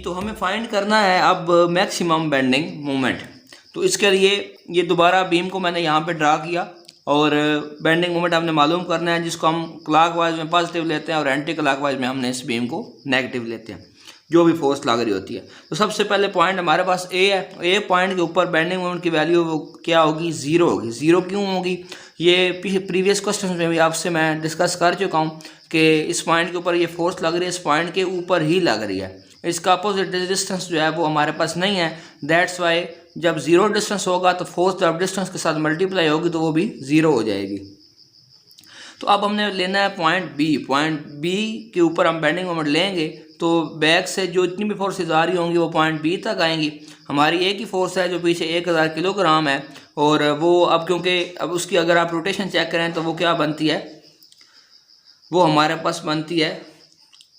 तो हमें फाइंड करना है अब मैक्सिमम बेंडिंग मोमेंट। तो इसके लिए ये दोबारा बीम को मैंने यहाँ पे ड्रा किया और बेंडिंग मोमेंट हमने मालूम करना है, जिसको हम क्लॉकवाइज में पॉजिटिव लेते हैं और एंटी क्लॉकवाइज में हमने इस बीम को नेगेटिव लेते हैं, जो भी फोर्स लग रही होती है। तो सबसे पहले पॉइंट हमारे पास ए है। ए पॉइंट के ऊपर बेंडिंग मोमेंट की वैल्यू वो क्या होगी? 0 होगी। 0 क्यों होगी? ये प्रीवियस क्वेश्चन में भी आपसे मैं डिस्कस कर चुका हूँ कि इस पॉइंट के ऊपर ये फोर्स लग रही है, इस पॉइंट के ऊपर ही लग रही है, इसका अपोजिट डिस्टेंस जो है वो हमारे पास नहीं है। दैट्स वाई जब 0 डिस्टेंस होगा तो फोर्स जब डिस्टेंस के साथ मल्टीप्लाई होगी तो वो भी 0 हो जाएगी। तो अब हमने लेना है पॉइंट बी। पॉइंट बी के ऊपर हम बेंडिंग मोमेंट लेंगे तो बैक से जो इतनी भी फोर्सेज आ रही होंगी वो पॉइंट बी तक आएंगी। हमारी एक ही फोर्स है जो पीछे 1000 किलोग्राम है, और वो अब क्योंकि अब उसकी अगर आप रोटेशन चेक करें तो वो क्या बनती है, वो हमारे पास बनती है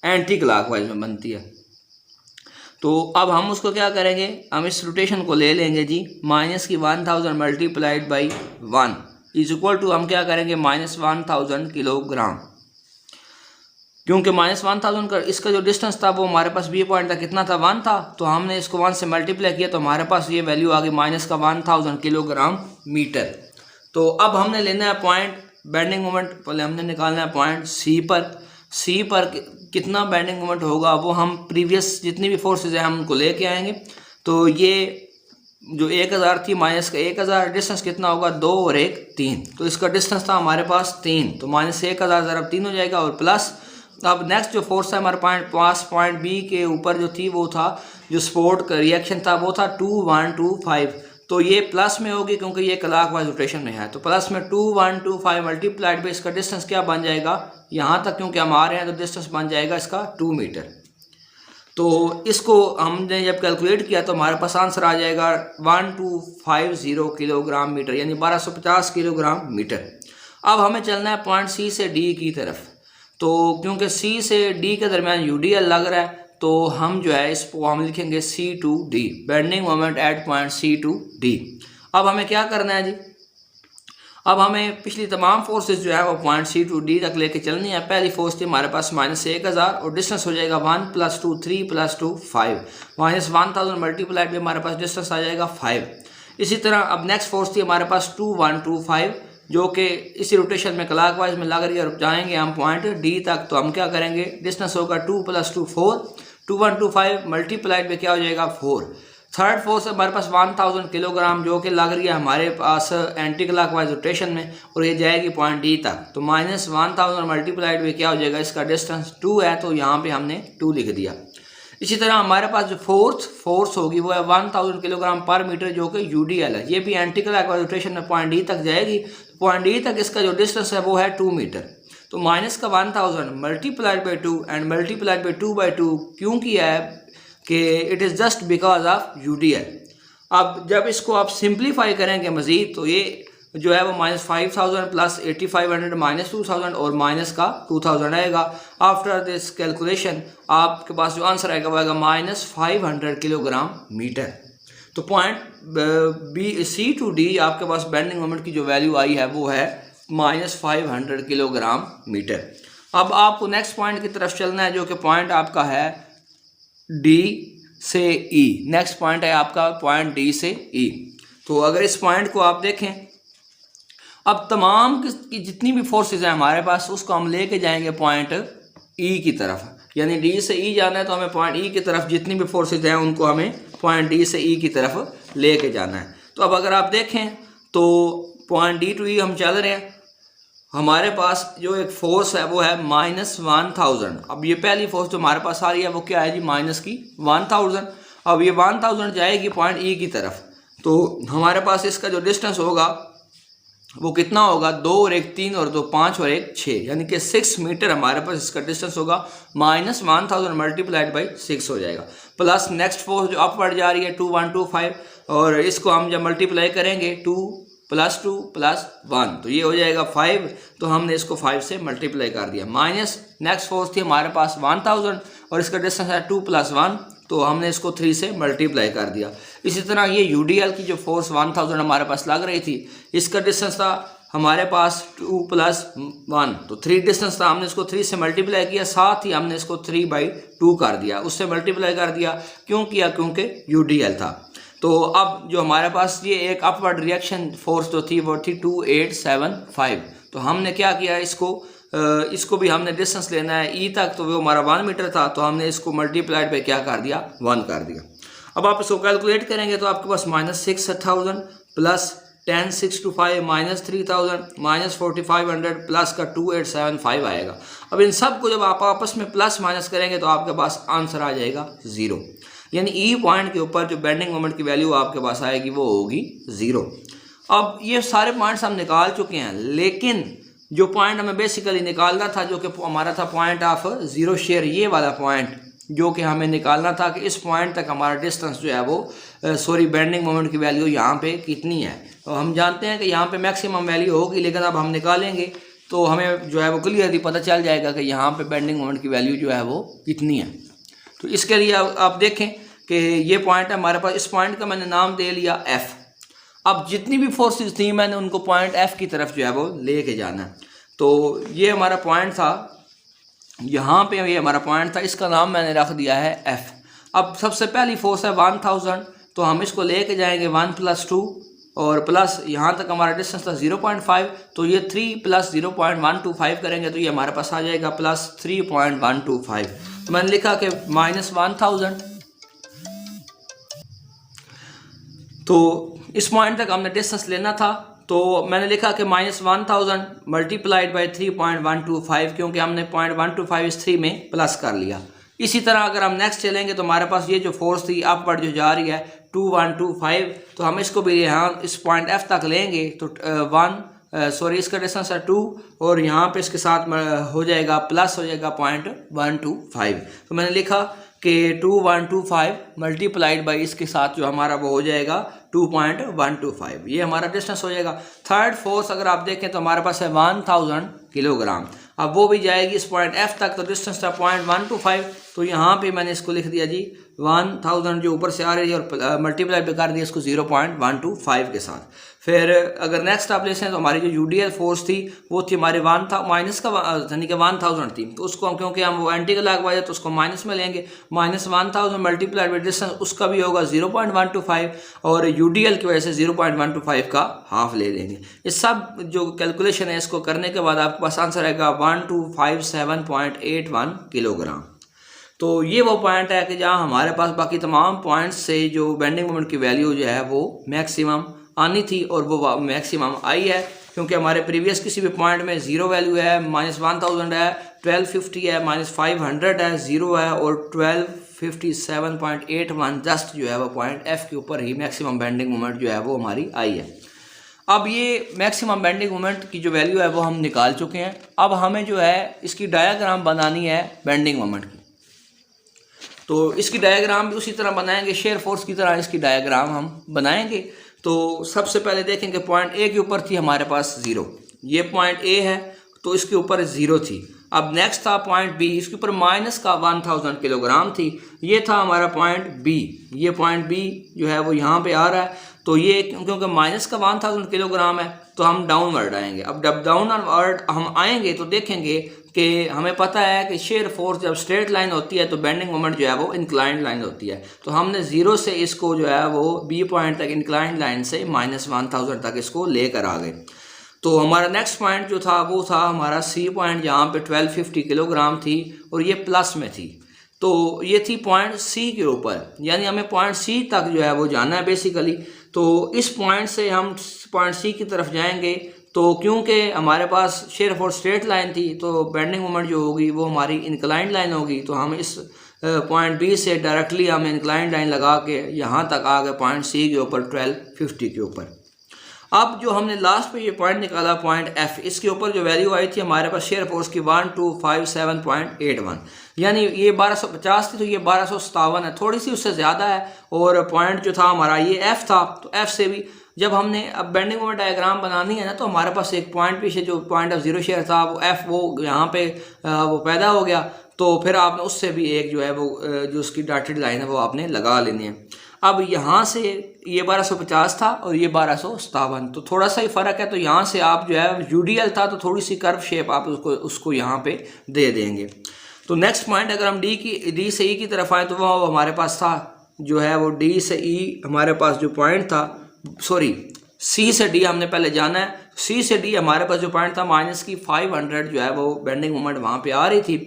एंटी क्लॉकवाइज में बनती है। तो अब हम उसको क्या करेंगे, हम इस रोटेशन को ले लेंगे G -1000 multiplied by 1 is equal to हम क्या करेंगे -1000 किलोग्राम। क्योंकि -1000 का इसका जो डिस्टेंस था वो हमारे पास बी पॉइंट था, कितना था? 1 था। तो हमने इसको 1 से मल्टीप्लाई किया तो हमारे पास ये वैल्यू आ गई -1000 किलोग्राम मीटर। तो अब हमने लेना है पॉइंट बेंडिंग मोमेंट, पहले हमने निकालना है पॉइंट सी पर। सी पर कितना बेंडिंग मोमेंट होगा वो हम प्रीवियस जितनी भी फोर्सेज हैं हम उनको लेके आएंगे। तो ये जो 1000 थी माइनस का 1000, डिस्टेंस कितना होगा? 2 और 1 3। तो इसका डिस्टेंस था हमारे पास 3, तो -1000 ज़रा 3 हो जाएगा और प्लस अब नेक्स्ट जो फोर्स है हमारे पॉइंट बी के ऊपर जो थी वो था जो सपोर्ट का रिएक्शन था वो था 2125। तो ये प्लस में होगी क्योंकि ये क्लॉकवाइज रोटेशन में है, तो प्लस में 2125 मल्टीप्लाइड बाई इसका डिस्टेंस क्या बन जाएगा? यहाँ तक क्योंकि हम आ रहे हैं तो डिस्टेंस बन जाएगा इसका 2 मीटर। तो इसको हमने जब कैलकुलेट किया तो हमारे पास आंसर आ जाएगा 1250 किलोग्राम मीटर, यानी 1250 किलोग्राम मीटर। अब हमें चलना है पॉइंट सी से डी की तरफ। तो क्योंकि सी से डी के दरमियान यूडीएल लग रहा है तो हम जो है इसको हम लिखेंगे C to D, bending moment at point C to D. अब हमें क्या करना है जी, अब हमें पिछली तमाम फोर्सेस जो है वो पॉइंट सी टू डी तक लेके चलनी है। पहली फोर्स थी हमारे पास -1000 और डिस्टेंस हो जाएगा 1 + 2 3 + 2 5, -1000 मल्टीप्लाइड में हमारे पास डिस्टेंस आ जाएगा 5। इसी तरह अब नेक्स्ट फोर्स थी हमारे पास 2125 जो कि इसी रोटेशन में क्लॉकवाइज में लग रही है, और जाएंगे हम पॉइंट डी तक। तो हम क्या करेंगे, डिस्टेंस होगा 2 + 2 4, 2125 मल्टीप्लाइड में क्या हो जाएगा 4। थर्ड फोर्स हमारे पास 1000 किलोग्राम जो कि लग रही है हमारे पास एंटी क्लॉकवाइज रोटेशन में, और ये जाएगी पॉइंट डी तक। तो -1000 मल्टीप्लाइड में क्या हो जाएगा, इसका डिस्टेंस 2 है तो यहाँ पे हमने 2 लिख दिया। इसी तरह हमारे पास जो फोर्स होगी वो है 1000 किलोग्राम पर मीटर जो कि यूडीएल है, ये भी एंटी क्लॉकवाइज रोटेशन में पॉइंट डी तक जाएगी। पॉइंट डी तक इसका जो डिस्टेंस है वो है 2 मीटर। तो माइनस का 1000 multiplied by 2 and multiplied by 2/2 क्यों किया है कि it is just because of UDL. अब जब इसको आप सिंप्लीफाई करेंगे मज़ीद तो ये जो है वो -5000 + 8500 -2000 और माइनस का 2000 आएगा। आफ्टर दिस कैलकुलेशन आपके पास जो आंसर आएगा वो आएगा -500 किलोग्राम मीटर। तो point B C to D आपके पास बेंडिंग मोमेंट की जो वैल्यू आई है वो है -500 किलोग्राम मीटर। अब आपको नेक्स्ट पॉइंट की तरफ चलना है जो कि पॉइंट आपका है डी से ई। नेक्स्ट पॉइंट है आपका पॉइंट डी से ई। तो अगर इस पॉइंट को आप देखें, अब तमाम की जितनी भी फोर्सेज हैं हमारे पास उसको हम लेके जाएंगे पॉइंट ई की तरफ, यानी डी से ई जाना है तो हमें पॉइंट ई की तरफ जितनी भी फोर्सेज हैं उनको हमें पॉइंट डी से ई की तरफ लेके जाना है। तो अब अगर आप देखें तो पॉइंट डी टू ई हम चल रहे हैं, हमारे पास जो एक फोर्स है वो है -1000। अब ये पहली फोर्स जो हमारे पास आ रही है वो क्या है जी, -1000। अब ये 1000 जाएगी पॉइंट ई की तरफ, तो हमारे पास इसका जो डिस्टेंस होगा वो कितना होगा, 2 और 1 3 और 2 5 और 1 6, यानी कि 6 मीटर हमारे पास इसका डिस्टेंस होगा। -1000 मल्टीप्लाइड बाई 6 हो जाएगा। प्लस नेक्स्ट फोर्स जो अपवर्ड जा रही है 2125, और इसको हम जब मल्टीप्लाई करेंगे 2 + 2 + 1 तो ये हो जाएगा 5। तो हमने इसको 5 से मल्टीप्लाई कर दिया। माइनस नेक्स्ट फोर्स थी हमारे पास 1000 और इसका डिस्टेंस है 2 + 1 तो हमने इसको 3 से मल्टीप्लाई कर दिया। इसी तरह ये यूडीएल की जो फोर्स 1000 हमारे पास लग रही थी, इसका डिस्टेंस था हमारे पास 2 + 1, तो 3 डिस्टेंस था, हमने इसको 3 से मल्टीप्लाई किया, साथ ही हमने इसको 3/2 कर दिया, उससे मल्टीप्लाई कर दिया। क्यों किया? क्योंकि UDL था। तो अब जो हमारे पास ये एक अपवर्ड रिएक्शन फोर्स जो थी वो थी 2875। तो हमने क्या किया, इसको भी हमने डिस्टेंस लेना है E तक, तो वो हमारा 1 मीटर था, तो हमने इसको मल्टीप्लाइड पे क्या कर दिया, 1 कर दिया। अब आप इसको कैलकुलेट करेंगे तो आपके पास -6000 प्लस 10625 -3000 -4500 प्लस का 2875 आएगा। अब इन सब को जब आप आपस में प्लस माइनस करेंगे तो आपके पास आंसर आ जाएगा 0, यानी E पॉइंट के ऊपर जो बेंडिंग मोमेंट की वैल्यू आपके पास आएगी वो होगी 0। अब ये सारे पॉइंट्स हम निकाल चुके हैं, लेकिन जो पॉइंट हमें बेसिकली निकालना था जो कि हमारा था पॉइंट ऑफ जीरो शेयर, ये वाला पॉइंट जो कि हमें निकालना था कि इस पॉइंट तक हमारा डिस्टेंस जो है वो बेंडिंग मोमेंट की वैल्यू यहाँ पे कितनी है। तो हम जानते हैं कि यहाँ पे मैक्सिमम वैल्यू होगी, लेकिन अब हम निकालेंगे तो हमें जो है वो क्लियरली पता चल जाएगा कि यहाँ पे बेंडिंग मोमेंट की वैल्यू जो है वो कितनी है। तो इसके लिए आप देखें कि ये पॉइंट है हमारे पास, इस पॉइंट का मैंने नाम दे लिया F। अब जितनी भी फोर्सेस थी मैंने उनको पॉइंट F की तरफ जो है वो लेके जाना है। तो ये हमारा पॉइंट था, यहाँ पे ये हमारा पॉइंट था, इसका नाम मैंने रख दिया है F। अब सबसे पहली फोर्स है 1000, तो हम इसको लेके जाएंगे 1 + 2 और प्लस यहाँ तक हमारा डिस्टेंस था 0.5, तो ये 3 + 0.125 करेंगे तो ये हमारे पास आ जाएगा प्लस 3.125। तो मैंने लिखा कि -1000, तो इस पॉइंट तक हमने डिस्टेंस लेना था, तो मैंने लिखा कि -1000 मल्टीप्लाइड बाई 3.125, क्योंकि हमने 0.125 इस 3 में प्लस कर लिया। इसी तरह अगर हम नेक्स्ट चलेंगे तो हमारे पास ये जो फोर्स थी अपवर्ड जो जा रही है 2125, तो हम इसको भी यहाँ इस पॉइंट F तक लेंगे तो इसका डिस्टेंस है 2 और यहाँ पे इसके साथ हो जाएगा प्लस हो जाएगा 0.125। तो मैंने लिखा कि 2125 मल्टीप्लाइड बाई इसके साथ जो हमारा वो हो जाएगा 2.125, ये हमारा डिस्टेंस हो जाएगा। थर्ड फोर्स अगर आप देखें तो हमारे पास है 1000 किलोग्राम, अब वो भी जाएगी इस पॉइंट F तक, तो डिस्टेंस था 0.125, तो यहाँ पे मैंने इसको लिख दिया जी 1000 जो ऊपर से आ रही है और मल्टीप्लाई भी कर दिया इसको 0.125 के साथ। फिर अगर नेक्स्ट आप लेते हैं तो हमारी जो UDL फोर्स थी वो थी हमारे माइनस का यानी कि 1000 थी, तो उसको हम क्योंकि हम वो एंटी क्लॉकवाइज है तो उसको माइनस में लेंगे, -1000 मल्टीप्लाइड बाई डिस्टेंस उसका भी होगा 0.125 और UDL की वजह से 0.125 का हाफ ले लेंगे। इस सब जो कैलकुलेशन है इसको करने के बाद आपके पास आंसर आएगा 1257.81 किलोग्राम। तो ये वो पॉइंट है कि जहाँ हमारे पास बाकी तमाम पॉइंट्स से जो बेंडिंग मोमेंट की वैल्यू जो है वो मैक्सिमम आनी थी और वो मैक्सिमम आई है, क्योंकि हमारे प्रीवियस किसी भी पॉइंट में 0 वैल्यू है, -1000 है, 1250 है, -500 है, 0 है और 1257.81 जस्ट जो है वो पॉइंट F के ऊपर ही मैक्सिमम बेंडिंग मोमेंट जो है वो हमारी आई है। अब ये मैक्सिमम बेंडिंग मोमेंट की जो वैल्यू है वो हम निकाल चुके हैं। अब हमें जो है इसकी डायग्राम बनानी है बेंडिंग मोमेंट की, तो इसकी डायग्राम भी उसी तरह बनाएंगे, शेयर फोर्स की तरह इसकी डायग्राम हम बनाएंगे। तो सबसे पहले देखेंगे पॉइंट A के ऊपर थी हमारे पास 0, ये पॉइंट A है तो इसके ऊपर 0 थी। अब नेक्स्ट था पॉइंट B, इसके ऊपर माइनस का 1000 किलोग्राम थी, ये था हमारा पॉइंट B। ये पॉइंट B जो है वो यहाँ पे आ रहा है, तो ये क्योंकि माइनस का 1000 किलोग्राम है तो हम डाउनवर्ड आएंगे। अब जब डाउनवर्ड हम आएंगे तो देखेंगे कि हमें पता है कि शेयर फोर्स जब स्ट्रेट लाइन होती है तो बेंडिंग मोमेंट जो है वो इंक्लाइंड लाइन होती है, तो हमने 0 से इसको जो है वो B पॉइंट तक इंक्लाइंड लाइन से -1000 तक इसको लेकर आ गए। तो हमारा नेक्स्ट पॉइंट जो था वो था हमारा C पॉइंट, जहाँ पे 1250 किलोग्राम थी और ये प्लस में थी, तो ये थी पॉइंट C के ऊपर, यानी हमें पॉइंट C तक जो है वो जाना है बेसिकली। तो इस पॉइंट से हम पॉइंट C की तरफ जाएंगे, तो क्योंकि हमारे पास शेयर फोर्स स्ट्रेट लाइन थी तो बेंडिंग मोमेंट जो होगी वो हमारी इंक्लाइंड लाइन होगी, तो हम इस पॉइंट B से डायरेक्टली हम इंक्लाइंड लाइन लगा के यहाँ तक आ गए पॉइंट C के ऊपर 1250 के ऊपर। अब जो हमने लास्ट पे ये पॉइंट निकाला पॉइंट F, इसके ऊपर जो वैल्यू आई थी हमारे पास शेयर फोर्स की 1257.81, यानी ये 1250 थी तो ये 1257 है, थोड़ी सी उससे ज़्यादा है। और पॉइंट जो था हमारा ये F था, तो F से भी जब हमने अब बेंडिंग मोमेंट डायग्राम बनानी है ना, तो हमारे पास एक पॉइंट पीछे जो पॉइंट ऑफ जीरो शेयर था वो F वो यहाँ पे वो पैदा हो गया, तो फिर आपने उससे भी एक जो है वो जो उसकी डॉटेड लाइन है वो आपने लगा लेनी है। अब यहाँ से ये 1250 था और ये 1257, तो थोड़ा सा ही फ़र्क है। तो यहाँ से आप जो है यूडीएल था तो थोड़ी सी कर्व शेप आप उसको यहाँ पे दे देंगे। तो नेक्स्ट पॉइंट अगर हम डी से ई की तरफ आए तो वो हमारे पास था जो है वो डी से ई हमारे पास जो पॉइंट था, सॉरी सी से डी हमने पहले जाना है। सी से डी हमारे पास जो पॉइंट था माइनस की 500 जो है वो बेंडिंग मोमेंट वहाँ पे आ रही थी।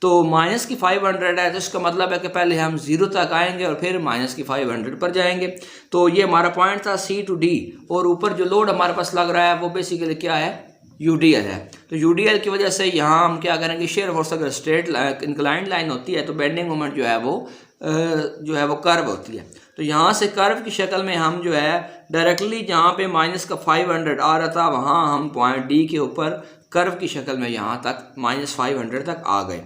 तो माइनस की 500 है तो इसका मतलब है कि पहले हम 0 तक आएंगे और फिर माइनस की 500 पर जाएंगे। तो ये हमारा पॉइंट था सी टू डी, और ऊपर जो लोड हमारे पास लग रहा है वो बेसिकली क्या है, यूडीएल है। तो यूडीएल की वजह से यहाँ हम क्या करेंगे, शेयर फोर्स अगर स्ट्रेट इंक्लाइंड लाइन होती है तो बेंडिंग मोमेंट जो है वो कर्व होती है। तो यहाँ से कर्व की शक्ल में हम जो है डायरेक्टली जहाँ पे माइनस का 500 आ रहा था वहाँ हम पॉइंट डी के ऊपर कर्व की शक्ल में यहाँ तक माइनस 500 तक आ गए।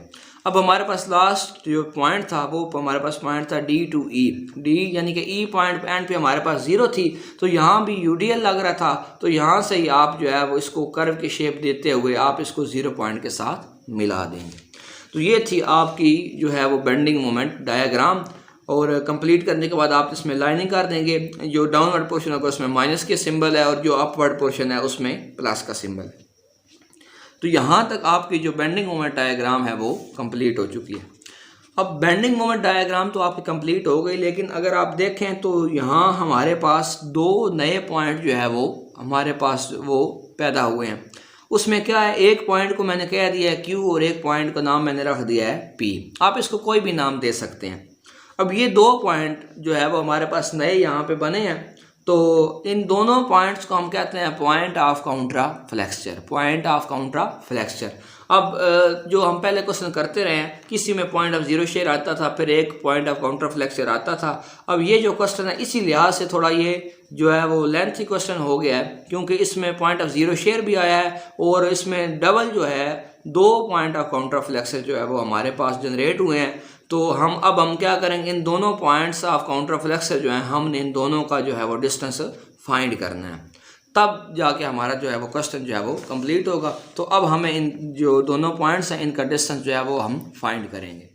अब हमारे पास लास्ट जो पॉइंट था वो हमारे पास पॉइंट था डी टू ई, डी यानी कि ई पॉइंट एंड पे हमारे पास 0 थी। तो यहाँ भी यूडीएल लग रहा था, तो यहाँ से ही आप जो है वो इसको कर्व की शेप देते हुए आप इसको 0 पॉइंट के साथ मिला देंगे। तो ये थी आपकी जो है वो बेंडिंग मोमेंट डायग्राम, और कंप्लीट करने के बाद आप इसमें लाइनिंग कर देंगे। जो डाउनवर्ड पोर्शन होगा उसमें माइनस के सिंबल है और जो अपवर्ड पोर्शन है उसमें प्लस का सिंबल है। तो यहाँ तक आपकी जो बेंडिंग मोमेंट डायग्राम है वो कंप्लीट हो चुकी है। अब बेंडिंग मोमेंट डायग्राम तो आपकी कंप्लीट हो गई, लेकिन अगर आप देखें तो यहाँ हमारे पास 2 नए पॉइंट जो है वो हमारे पास वो पैदा हुए हैं। उसमें क्या है, एक पॉइंट को मैंने कह दिया है Q और एक पॉइंट का नाम मैंने रख दिया है P। आप इसको कोई भी नाम दे सकते हैं। अब ये 2 पॉइंट जो है वो हमारे पास नए यहाँ पे बने हैं, तो इन दोनों पॉइंट्स को हम कहते हैं point of contraflexure, point of contraflexure. अब जो हम पहले क्वेश्चन करते रहे हैं, किसी में पॉइंट ऑफ जीरो शेयर आता था, फिर एक पॉइंट ऑफ काउंटर फ्लेक्सचर आता था। अब ये जो क्वेश्चन है इसी लिहाज से थोड़ा ये जो है वो लेंथी क्वेश्चन हो गया है, क्योंकि इसमें पॉइंट ऑफ जीरो शेयर भी आया है और इसमें डबल जो है 2 पॉइंट ऑफ काउंटर फ्लेक्सचर जो है वो हमारे पास जनरेट हुए हैं। तो हम क्या करेंगे, इन दोनों पॉइंट्स ऑफ काउंटर फ्लेक्सचर जो है हमने इन दोनों का जो है वो डिस्टेंस फाइंड करना है, तब जाके हमारा जो है वो क्वेश्चन जो है वो कंप्लीट होगा। तो अब हमें इन जो दोनों पॉइंट्स हैं इनका डिस्टेंस जो है वो हम फाइंड करेंगे।